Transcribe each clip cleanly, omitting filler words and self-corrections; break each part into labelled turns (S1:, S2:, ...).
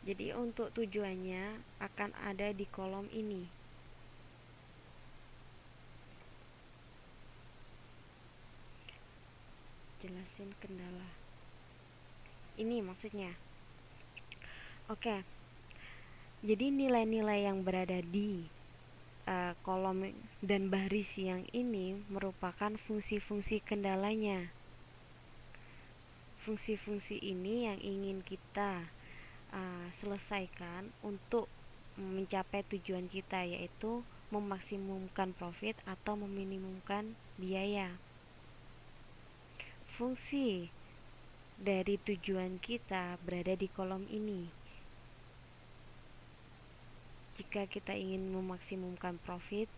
S1: Jadi untuk tujuannya akan ada di kolom ini. Jelasin kendala. Ini maksudnya. Oke. Jadi nilai-nilai yang berada di kolom dan baris yang ini merupakan fungsi-fungsi kendalanya. Fungsi-fungsi ini yang ingin kita selesaikan untuk mencapai tujuan kita, yaitu memaksimumkan profit atau meminimumkan biaya. Fungsi dari tujuan kita berada di kolom ini. Jika kita ingin memaksimumkan profit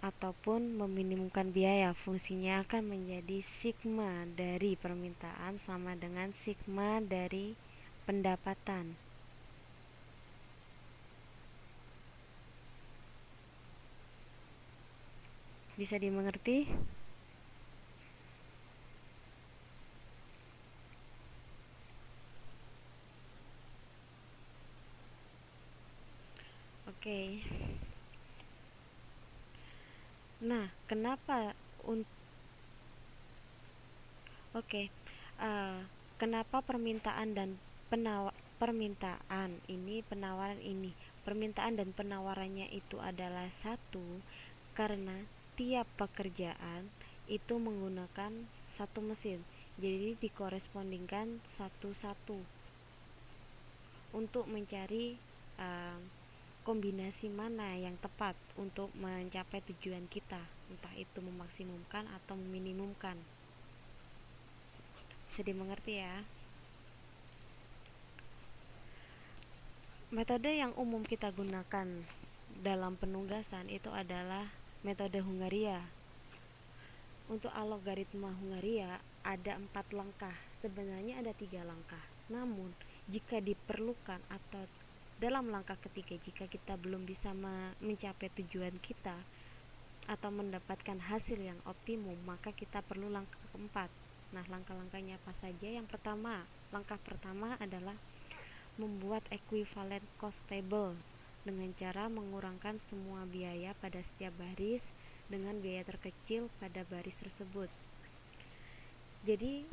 S1: ataupun meminimumkan biaya, fungsinya akan menjadi sigma dari permintaan sama dengan sigma dari pendapatan. Bisa dimengerti? Oke. Nah, kenapa Oke, kenapa permintaan dan permintaan dan penawarannya itu adalah satu? Karena tiap pekerjaan itu menggunakan satu mesin, jadi dikorespondingkan satu-satu untuk mencari kombinasi mana yang tepat untuk mencapai tujuan kita, entah itu memaksimumkan atau meminimumkan. Bisa dimengerti ya? Metode yang umum kita gunakan dalam penugasan itu adalah metode Hungaria. Untuk algoritma Hungaria ada 4 langkah, sebenarnya ada 3 langkah. Namun jika diperlukan atau dalam langkah ketiga, jika kita belum bisa mencapai tujuan kita atau mendapatkan hasil yang optimum, maka kita perlu langkah keempat. Nah, langkah-langkahnya apa saja? Langkah pertama adalah membuat equivalent cost table dengan cara mengurangkan semua biaya pada setiap baris dengan biaya terkecil pada baris tersebut. Jadi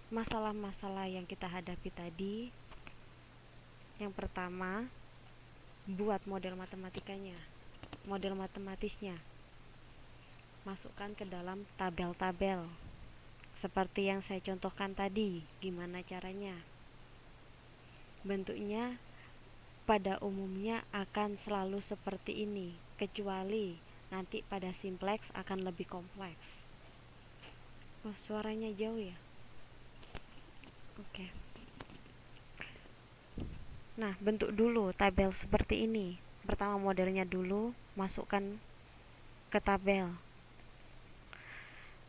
S1: masalah-masalah yang kita hadapi tadi, yang pertama, buat model matematisnya, masukkan ke dalam tabel-tabel seperti yang saya contohkan tadi. Gimana caranya? Bentuknya pada umumnya akan selalu seperti ini, kecuali nanti pada simplex akan lebih kompleks. Oh, suaranya jauh ya? Oke. Nah, bentuk dulu tabel seperti ini. Pertama modelnya dulu, masukkan ke tabel.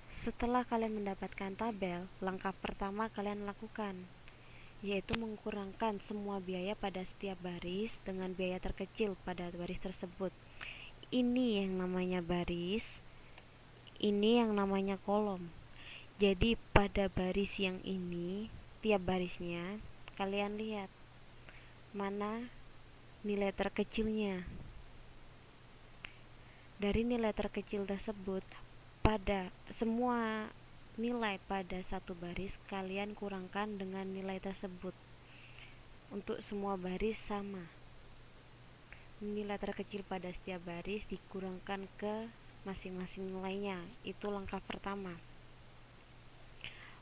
S1: Setelah kalian mendapatkan tabel, langkah pertama kalian lakukan, yaitu mengurangi semua biaya pada setiap baris dengan biaya terkecil pada baris tersebut. Ini yang namanya baris, ini yang namanya kolom. Jadi pada baris yang ini, tiap barisnya kalian lihat mana nilai terkecilnya. Dari nilai terkecil tersebut, pada semua nilai pada satu baris kalian kurangkan dengan nilai tersebut. Untuk semua baris sama, nilai terkecil pada setiap baris dikurangkan ke masing-masing nilainya. Itu langkah pertama.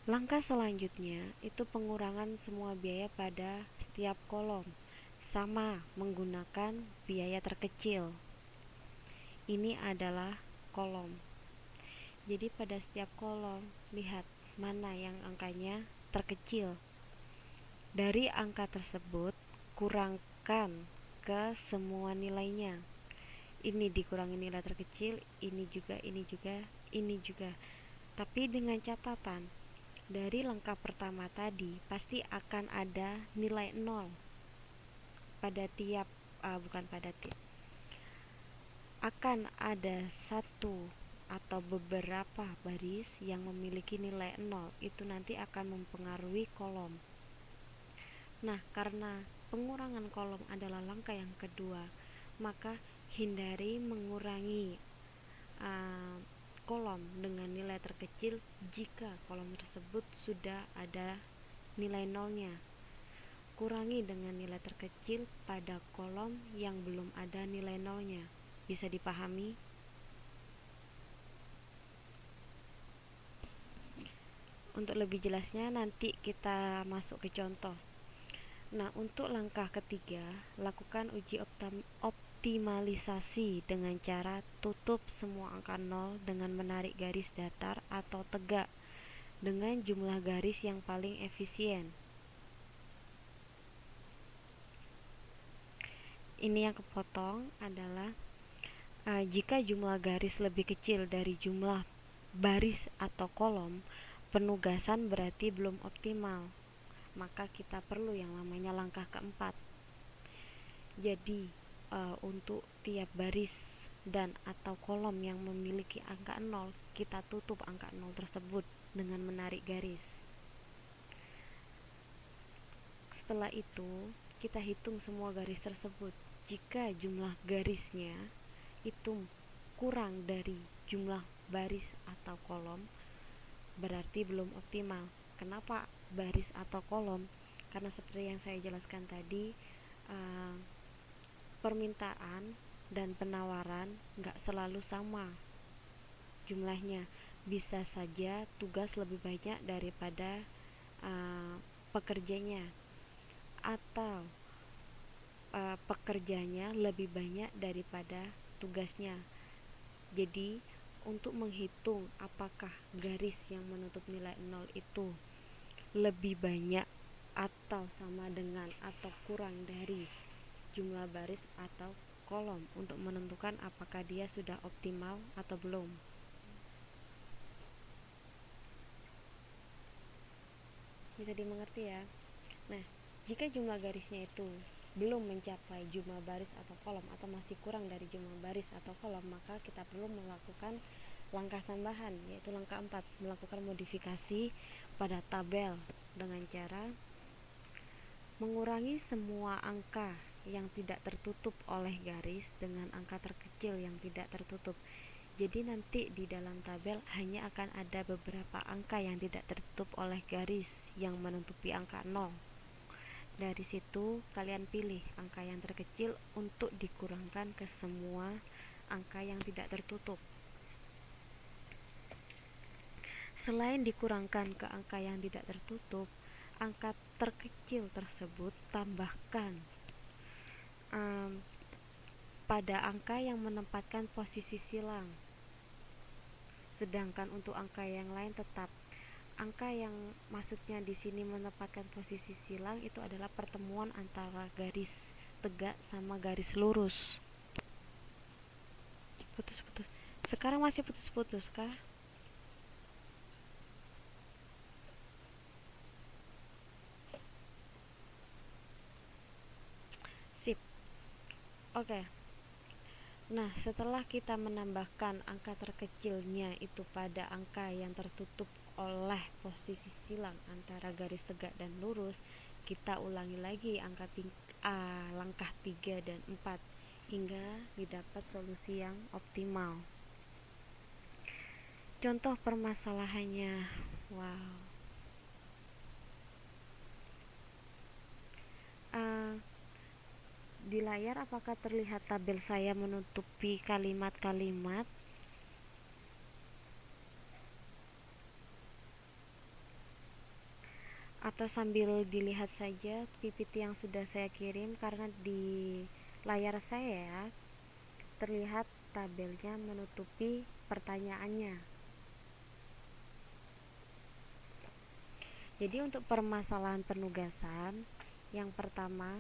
S1: Langkah selanjutnya itu pengurangan semua biaya pada setiap kolom, sama menggunakan biaya terkecil. Ini adalah kolom. Jadi pada setiap kolom lihat mana yang angkanya terkecil. Dari angka tersebut kurangkan ke semua nilainya. Ini dikurangi nilai terkecil, ini juga, ini juga, ini juga. Tapi dengan catatan, dari langkah pertama tadi pasti akan ada nilai 0 pada tiap akan ada satu atau beberapa baris yang memiliki nilai 0. Itu nanti akan mempengaruhi kolom. Nah, karena pengurangan kolom adalah langkah yang kedua, maka hindari mengurangi uh, kolom dengan nilai terkecil jika kolom tersebut sudah ada nilai nolnya. Kurangi dengan nilai terkecil pada kolom yang belum ada nilai nolnya. Bisa dipahami? Untuk lebih jelasnya nanti kita masuk ke contoh. Nah, untuk langkah ketiga, lakukan uji optimalisasi dengan cara tutup semua angka nol dengan menarik garis datar atau tegak dengan jumlah garis yang paling efisien. Ini yang kepotong adalah jika jumlah garis lebih kecil dari jumlah baris atau kolom, penugasan berarti belum optimal. Maka kita perlu yang namanya langkah keempat. Jadi untuk tiap baris dan atau kolom yang memiliki angka 0, kita tutup angka 0 tersebut dengan menarik garis. Setelah itu, kita hitung semua garis tersebut. Jika jumlah garisnya itu kurang dari jumlah baris atau kolom, berarti belum optimal. Kenapa baris atau kolom? Karena seperti yang saya jelaskan tadi, permintaan dan penawaran nggak selalu sama jumlahnya. Bisa saja tugas lebih banyak daripada pekerjanya, atau pekerjanya lebih banyak daripada tugasnya. Jadi untuk menghitung apakah garis yang menutup nilai 0 itu lebih banyak atau sama dengan atau kurang dari jumlah baris atau kolom, untuk menentukan apakah dia sudah optimal atau belum. Bisa dimengerti ya? Nah, jika jumlah garisnya itu belum mencapai jumlah baris atau kolom atau masih kurang dari jumlah baris atau kolom, maka kita perlu melakukan langkah tambahan, yaitu langkah 4, melakukan modifikasi pada tabel dengan cara mengurangi semua angka yang tidak tertutup oleh garis dengan angka terkecil yang tidak tertutup. Jadi nanti di dalam tabel hanya akan ada beberapa angka yang tidak tertutup oleh garis yang menutupi angka 0. Dari situ kalian pilih angka yang terkecil untuk dikurangkan ke semua angka yang tidak tertutup. Selain dikurangkan ke angka yang tidak tertutup, angka terkecil tersebut tambahkan pada angka yang menempatkan posisi silang. Sedangkan untuk angka yang lain tetap. Angka yang maksudnya di sini menempatkan posisi silang itu adalah pertemuan antara garis tegak sama garis lurus. Putus-putus. Sekarang masih putus-putus kah? Sip. Oke. Nah, setelah kita menambahkan angka terkecilnya itu pada angka yang tertutup oleh posisi silang antara garis tegak dan lurus, kita ulangi lagi langkah 3 dan 4 hingga didapat solusi yang optimal. Contoh permasalahannya. Wow. Di layar apakah terlihat tabel saya menutupi kalimat-kalimat? Atau sambil dilihat saja PPT yang sudah saya kirim, karena di layar saya terlihat tabelnya menutupi pertanyaannya. Jadi untuk permasalahan penugasan, yang pertama,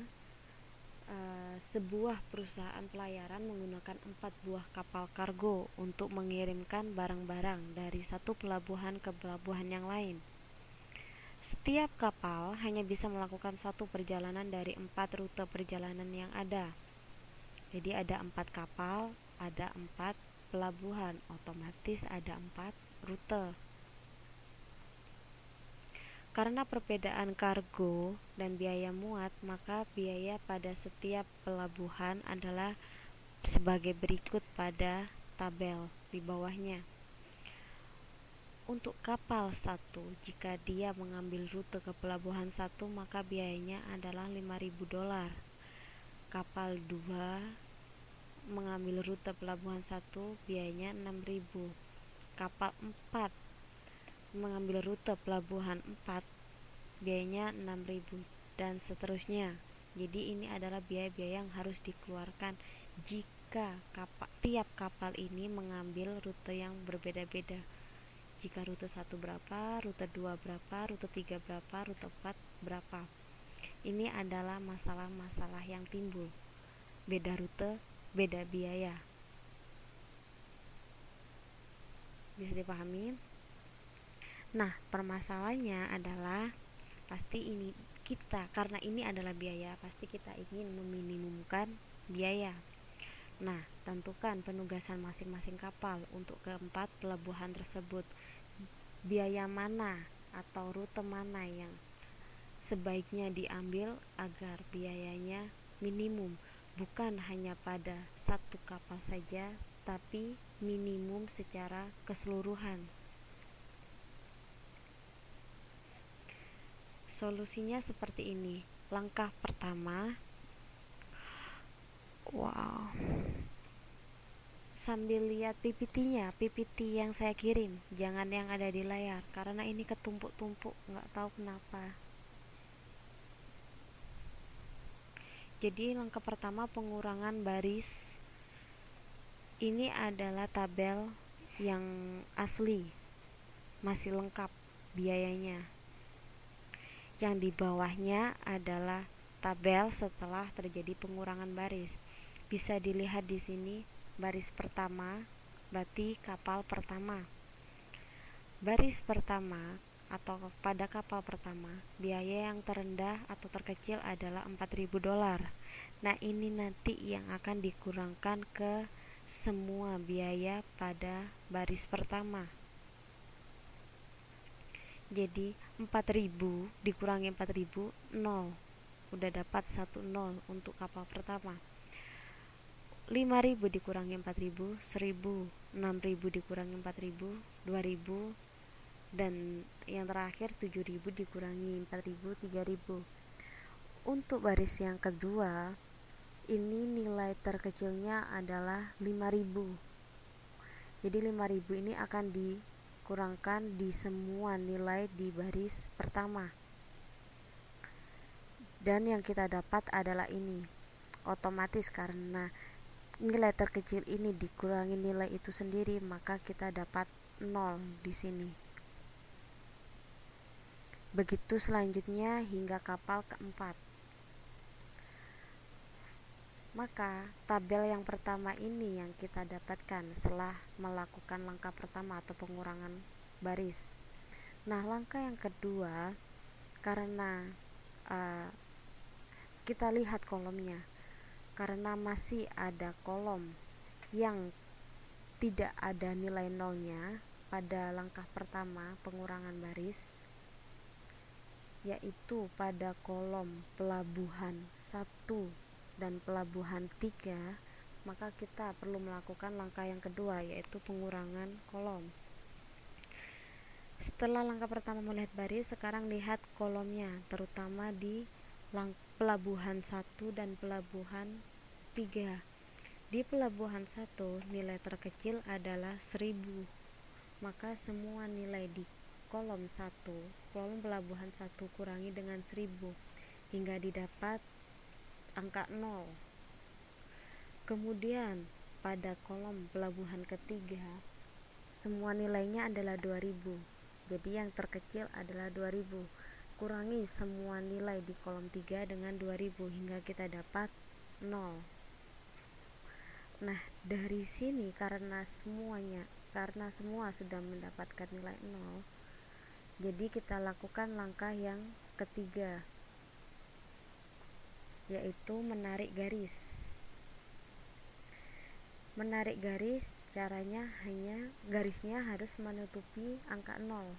S1: sebuah perusahaan pelayaran menggunakan 4 buah kapal kargo untuk mengirimkan barang-barang dari satu pelabuhan ke pelabuhan yang lain. Setiap kapal hanya bisa melakukan satu perjalanan dari 4 rute perjalanan yang ada. Jadi ada 4 kapal, ada 4 pelabuhan, otomatis ada 4 rute. Karena perbedaan kargo dan biaya muat, maka biaya pada setiap pelabuhan adalah sebagai berikut pada tabel di bawahnya. Untuk kapal 1, jika dia mengambil rute ke pelabuhan 1, maka biayanya adalah $5.000. Kapal 2 mengambil rute pelabuhan 1, biayanya $6.000. Kapal 4 mengambil rute pelabuhan 4, biayanya $6.000, dan seterusnya. Jadi ini adalah biaya-biaya yang harus dikeluarkan jika tiap kapal ini mengambil rute yang berbeda-beda. Jika rute 1 berapa, rute 2 berapa, rute 3 berapa, rute 4 berapa. Ini adalah masalah-masalah yang timbul. Beda rute, beda biaya. Bisa dipahami? Nah, permasalahannya adalah pasti ini karena ini adalah biaya, pasti kita ingin meminimumkan biaya. Nah, tentukan penugasan masing-masing kapal untuk keempat pelabuhan tersebut. Biaya mana atau rute mana yang sebaiknya diambil agar biayanya minimum, bukan hanya pada satu kapal saja, tapi minimum secara keseluruhan. Solusinya seperti ini. Langkah pertama, sambil lihat PPT-nya, PPT yang saya kirim, jangan yang ada di layar, karena ini ketumpuk-tumpuk, nggak tahu kenapa. Jadi langkah pertama, pengurangan baris. Ini adalah tabel yang asli, masih lengkap biayanya. Yang di bawahnya adalah tabel setelah terjadi pengurangan baris. Bisa dilihat di sini, baris pertama berarti kapal pertama. Baris pertama atau pada kapal pertama, biaya yang terendah atau terkecil adalah $4.000. Nah, ini nanti yang akan dikurangkan ke semua biaya pada baris pertama. Jadi 4.000 dikurangi 4.000, 0. Udah dapat 1 0 untuk kapal pertama. 5.000 dikurangi 4.000, 1.000. 6.000 dikurangi 4.000, 2.000. Dan yang terakhir 7.000 dikurangi 4.000, 3.000. Untuk baris yang kedua, ini nilai terkecilnya adalah 5.000. Jadi 5.000 ini akan dikurangkan di semua nilai di baris pertama. Dan yang kita dapat adalah ini. Otomatis karena nilai terkecil ini dikurangi nilai itu sendiri, maka kita dapat 0 di sini. Begitu selanjutnya hingga kapal keempat. Maka tabel yang pertama ini yang kita dapatkan setelah melakukan langkah pertama atau pengurangan baris. Nah, langkah yang kedua, karena kita lihat kolomnya, karena masih ada kolom yang tidak ada nilai nolnya pada langkah pertama pengurangan baris, yaitu pada kolom pelabuhan 1 dan pelabuhan 3, maka kita perlu melakukan langkah yang kedua, yaitu pengurangan kolom. Setelah langkah pertama melihat baris, sekarang lihat kolomnya, terutama di pelabuhan 1 dan pelabuhan 3. Di pelabuhan 1 nilai terkecil adalah 1.000, maka semua nilai di kolom pelabuhan 1 kurangi dengan 1.000 hingga didapat angka 0. Kemudian pada kolom pelabuhan ketiga, semua nilainya adalah 2.000. Jadi yang terkecil adalah 2.000. Kurangi semua nilai di kolom 3 dengan 2.000 hingga kita dapat 0. Nah, dari sini karena semua sudah mendapatkan nilai 0, jadi kita lakukan langkah yang ketiga, yaitu menarik garis. Menarik garis caranya hanya garisnya harus menutupi angka 0.